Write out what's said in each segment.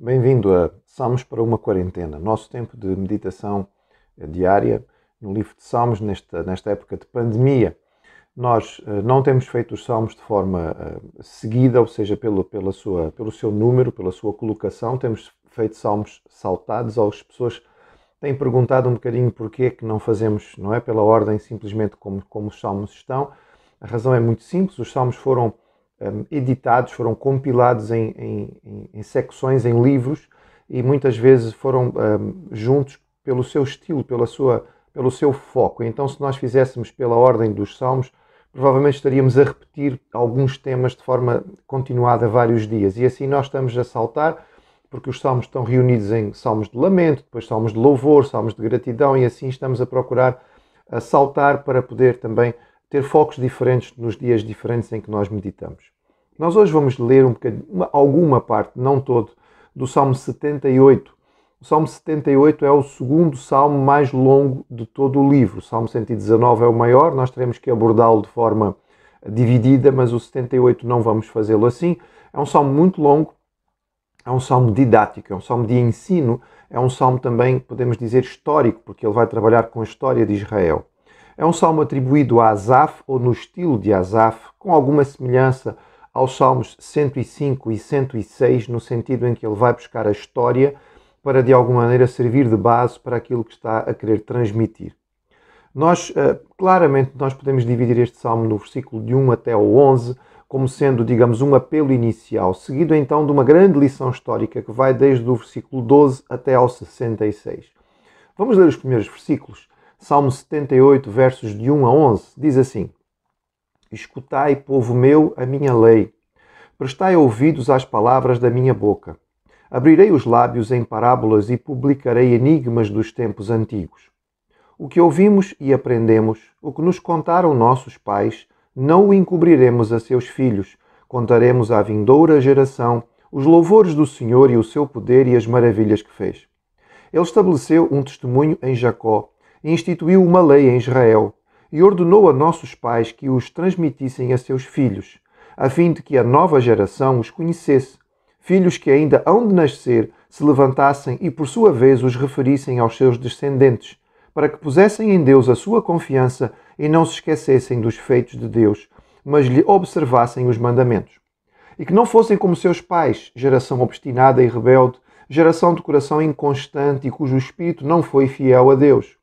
Bem-vindo a Salmos para uma Quarentena, nosso tempo de meditação diária no livro de Salmos, nesta época de pandemia. Nós não temos feito os Salmos de forma seguida, ou seja, pelo seu número, pela sua colocação. Temos feito Salmos saltados. As pessoas têm perguntado um bocadinho porquê que não fazemos, não é pela ordem, simplesmente como os Salmos estão. A razão é muito simples, os Salmos foram editados, foram compilados em secções, em livros, e muitas vezes foram juntos pelo seu estilo, pelo seu foco. Então, se nós fizéssemos pela ordem dos Salmos, provavelmente estaríamos a repetir alguns temas de forma continuada vários dias. E assim nós estamos a saltar, porque os Salmos estão reunidos em Salmos de lamento, depois Salmos de louvor, Salmos de gratidão, e assim estamos a procurar saltar para poder também ter focos diferentes nos dias diferentes em que nós meditamos. Nós hoje vamos ler alguma parte, não todo, do Salmo 78. O Salmo 78 é o segundo salmo mais longo de todo o livro. O Salmo 119 é o maior, nós teremos que abordá-lo de forma dividida, mas o 78 não vamos fazê-lo assim. É um salmo muito longo, é um salmo didático, é um salmo de ensino, é um salmo também, podemos dizer, histórico, porque ele vai trabalhar com a história de Israel. É um salmo atribuído a Asaf, ou no estilo de Asaf, com alguma semelhança aos salmos 105 e 106, no sentido em que ele vai buscar a história para, de alguma maneira, servir de base para aquilo que está a querer transmitir. Claramente, nós podemos dividir este salmo no versículo de 1 até o 11, como sendo, digamos, um apelo inicial, seguido então de uma grande lição histórica que vai desde o versículo 12 até ao 66. Vamos ler os primeiros versículos. Salmo 78, versos de 1 a 11, diz assim: Escutai, povo meu, a minha lei. Prestai ouvidos às palavras da minha boca. Abrirei os lábios em parábolas e publicarei enigmas dos tempos antigos. O que ouvimos e aprendemos, o que nos contaram nossos pais, não o encobriremos a seus filhos. Contaremos à vindoura geração os louvores do Senhor e o seu poder e as maravilhas que fez. Ele estabeleceu um testemunho em Jacó, e instituiu uma lei em Israel, e ordenou a nossos pais que os transmitissem a seus filhos, a fim de que a nova geração os conhecesse, filhos que ainda hão de nascer se levantassem e por sua vez os referissem aos seus descendentes, para que pusessem em Deus a sua confiança e não se esquecessem dos feitos de Deus, mas lhe observassem os mandamentos. E que não fossem como seus pais, geração obstinada e rebelde, geração de coração inconstante e cujo espírito não foi fiel a Deus.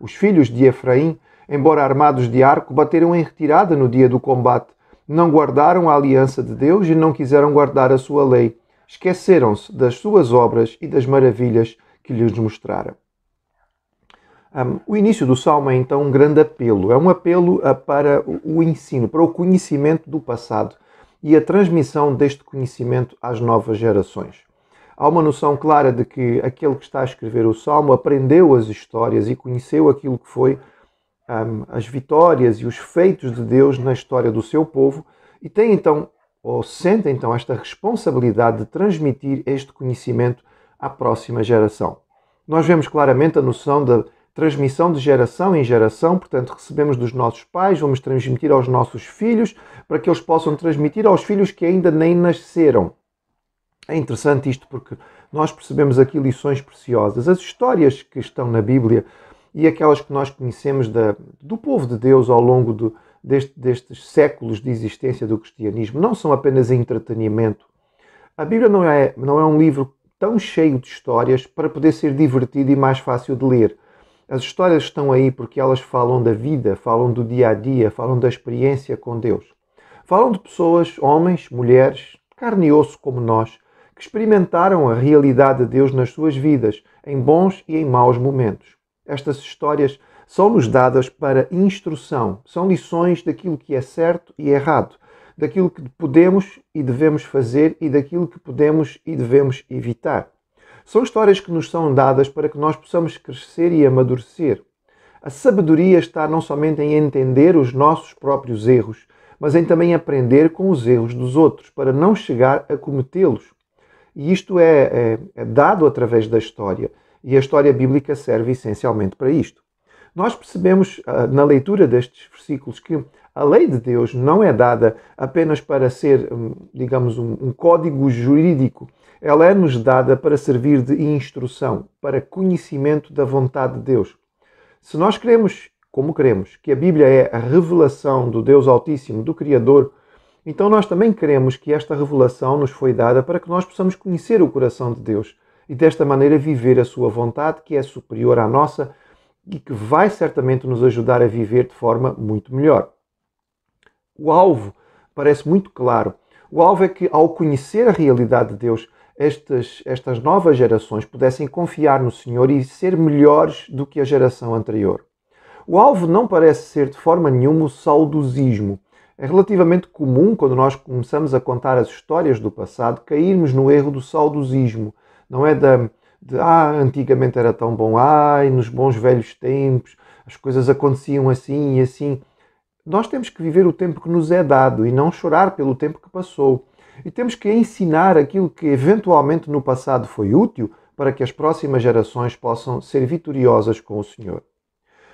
Os filhos de Efraim, embora armados de arco, bateram em retirada no dia do combate. Não guardaram a aliança de Deus e não quiseram guardar a sua lei. Esqueceram-se das suas obras e das maravilhas que lhes mostrara. O início do Salmo é então um grande apelo. É um apelo para o ensino, para o conhecimento do passado e a transmissão deste conhecimento às novas gerações. Há uma noção clara de que aquele que está a escrever o Salmo aprendeu as histórias e conheceu aquilo que foi as vitórias e os feitos de Deus na história do seu povo e tem então, ou sente então, esta responsabilidade de transmitir este conhecimento à próxima geração. Nós vemos claramente a noção da transmissão de geração em geração, portanto recebemos dos nossos pais, vamos transmitir aos nossos filhos, para que eles possam transmitir aos filhos que ainda nem nasceram. É interessante isto porque nós percebemos aqui lições preciosas. As histórias que estão na Bíblia e aquelas que nós conhecemos do povo de Deus ao longo destes séculos de existência do cristianismo não são apenas entretenimento. A Bíblia não é um livro tão cheio de histórias para poder ser divertido e mais fácil de ler. As histórias estão aí porque elas falam da vida, falam do dia a dia, falam da experiência com Deus. Falam de pessoas, homens, mulheres, carne e osso como nós, que experimentaram a realidade de Deus nas suas vidas, em bons e em maus momentos. Estas histórias são-nos dadas para instrução, são lições daquilo que é certo e errado, daquilo que podemos e devemos fazer e daquilo que podemos e devemos evitar. São histórias que nos são dadas para que nós possamos crescer e amadurecer. A sabedoria está não somente em entender os nossos próprios erros, mas em também aprender com os erros dos outros, para não chegar a cometê-los. E isto é dado através da história. E a história bíblica serve essencialmente para isto. Nós percebemos na leitura destes versículos que a lei de Deus não é dada apenas para ser, digamos, um código jurídico ela é-nos dada para servir de instrução, para conhecimento da vontade de Deus. Se nós queremos, como queremos, que a Bíblia é a revelação do Deus Altíssimo, do Criador, então nós também queremos que esta revelação nos foi dada para que nós possamos conhecer o coração de Deus e desta maneira viver a sua vontade, que é superior à nossa e que vai certamente nos ajudar a viver de forma muito melhor. O alvo parece muito claro. O alvo é que, ao conhecer a realidade de Deus, estas novas gerações pudessem confiar no Senhor e ser melhores do que a geração anterior. O alvo não parece ser de forma nenhuma o saudosismo. É relativamente comum, quando nós começamos a contar as histórias do passado, cairmos no erro do saudosismo. Não é antigamente era tão bom, nos bons velhos tempos, as coisas aconteciam assim e assim. Nós temos que viver o tempo que nos é dado e não chorar pelo tempo que passou. E temos que ensinar aquilo que eventualmente no passado foi útil para que as próximas gerações possam ser vitoriosas com o Senhor.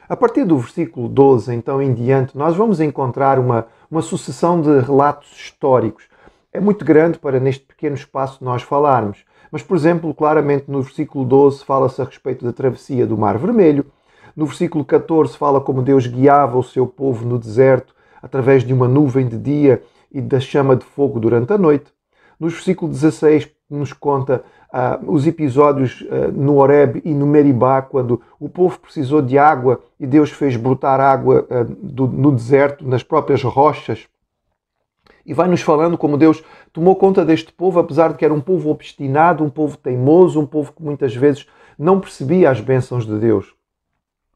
A partir do versículo 12, então em diante, nós vamos encontrar uma sucessão de relatos históricos. É muito grande para neste pequeno espaço nós falarmos. Mas, por exemplo, claramente no versículo 12 fala-se a respeito da travessia do Mar Vermelho. No versículo 14 fala como Deus guiava o seu povo no deserto através de uma nuvem de dia e da chama de fogo durante a noite. No versículo 16 nos conta os episódios no Horebe e no Meribá, quando o povo precisou de água e Deus fez brotar água no deserto, nas próprias rochas. E vai-nos falando como Deus tomou conta deste povo, apesar de que era um povo obstinado, um povo teimoso, um povo que muitas vezes não percebia as bênçãos de Deus.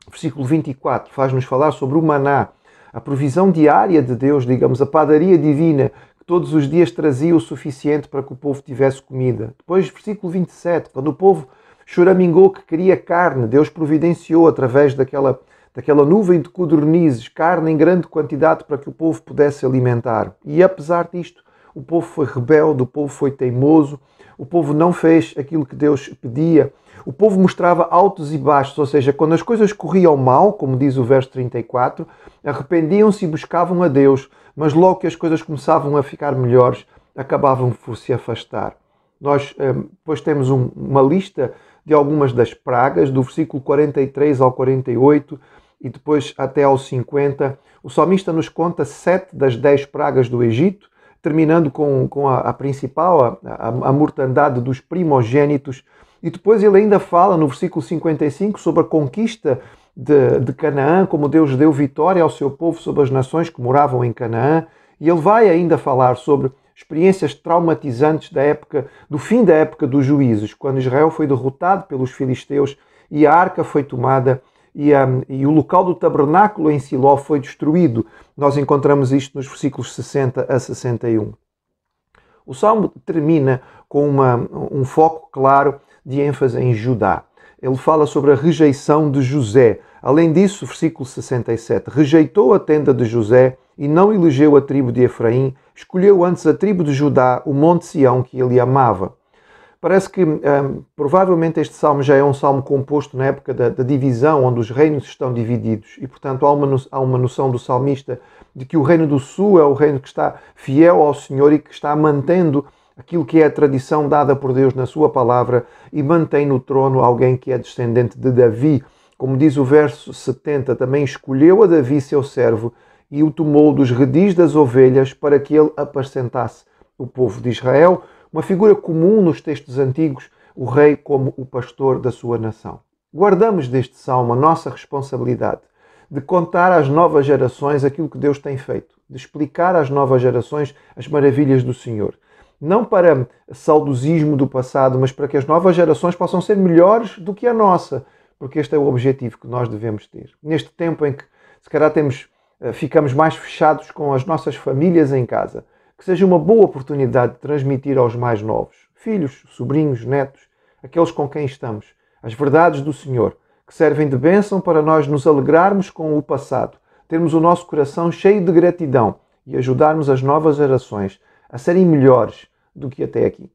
Versículo 24 faz-nos falar sobre o maná, a provisão diária de Deus, digamos, a padaria divina, que todos os dias trazia o suficiente para que o povo tivesse comida. Depois, versículo 27, quando o povo choramingou que queria carne, Deus providenciou através daquela nuvem de codornizes, carne em grande quantidade para que o povo pudesse alimentar. E apesar disto, o povo foi rebelde, o povo foi teimoso, o povo não fez aquilo que Deus pedia. O povo mostrava altos e baixos, ou seja, quando as coisas corriam mal, como diz o verso 34, arrependiam-se e buscavam a Deus, mas logo que as coisas começavam a ficar melhores, acabavam por se afastar. Nós depois temos uma lista de algumas das pragas, do versículo 43 ao 48 e depois até ao 50. O salmista nos conta 7 das 10 pragas do Egito, terminando com a principal, a mortandade dos primogênitos. E depois ele ainda fala no versículo 55 sobre a conquista de Canaã, como Deus deu vitória ao seu povo sobre as nações que moravam em Canaã. E ele vai ainda falar sobre experiências traumatizantes do fim da época dos juízos, quando Israel foi derrotado pelos filisteus e a arca foi tomada e o local do tabernáculo em Siló foi destruído. Nós encontramos isto nos versículos 60 a 61. O Salmo termina com um foco claro de ênfase em Judá. Ele fala sobre a rejeição de José. Além disso, versículo 67, rejeitou a tenda de José e não elegeu a tribo de Efraim, escolheu antes a tribo de Judá, o monte Sião que ele amava. Parece que provavelmente este salmo já é um salmo composto na época da divisão, onde os reinos estão divididos. E, portanto, há uma noção do salmista de que o reino do sul é o reino que está fiel ao Senhor e que está mantendo aquilo que é a tradição dada por Deus na sua palavra e mantém no trono alguém que é descendente de Davi. Como diz o verso 70, também escolheu a Davi, seu servo, e o tomou dos redis das ovelhas para que ele apacentasse o povo de Israel. Uma figura comum nos textos antigos, o rei como o pastor da sua nação. Guardamos deste salmo a nossa responsabilidade de contar às novas gerações aquilo que Deus tem feito, de explicar às novas gerações as maravilhas do Senhor. Não para saudosismo do passado, mas para que as novas gerações possam ser melhores do que a nossa, porque este é o objetivo que nós devemos ter. Neste tempo em que, se calhar, ficamos mais fechados com as nossas famílias em casa, que seja uma boa oportunidade de transmitir aos mais novos, filhos, sobrinhos, netos, aqueles com quem estamos, as verdades do Senhor, que servem de bênção para nós nos alegrarmos com o passado, termos o nosso coração cheio de gratidão e ajudarmos as novas gerações a serem melhores do que até aqui.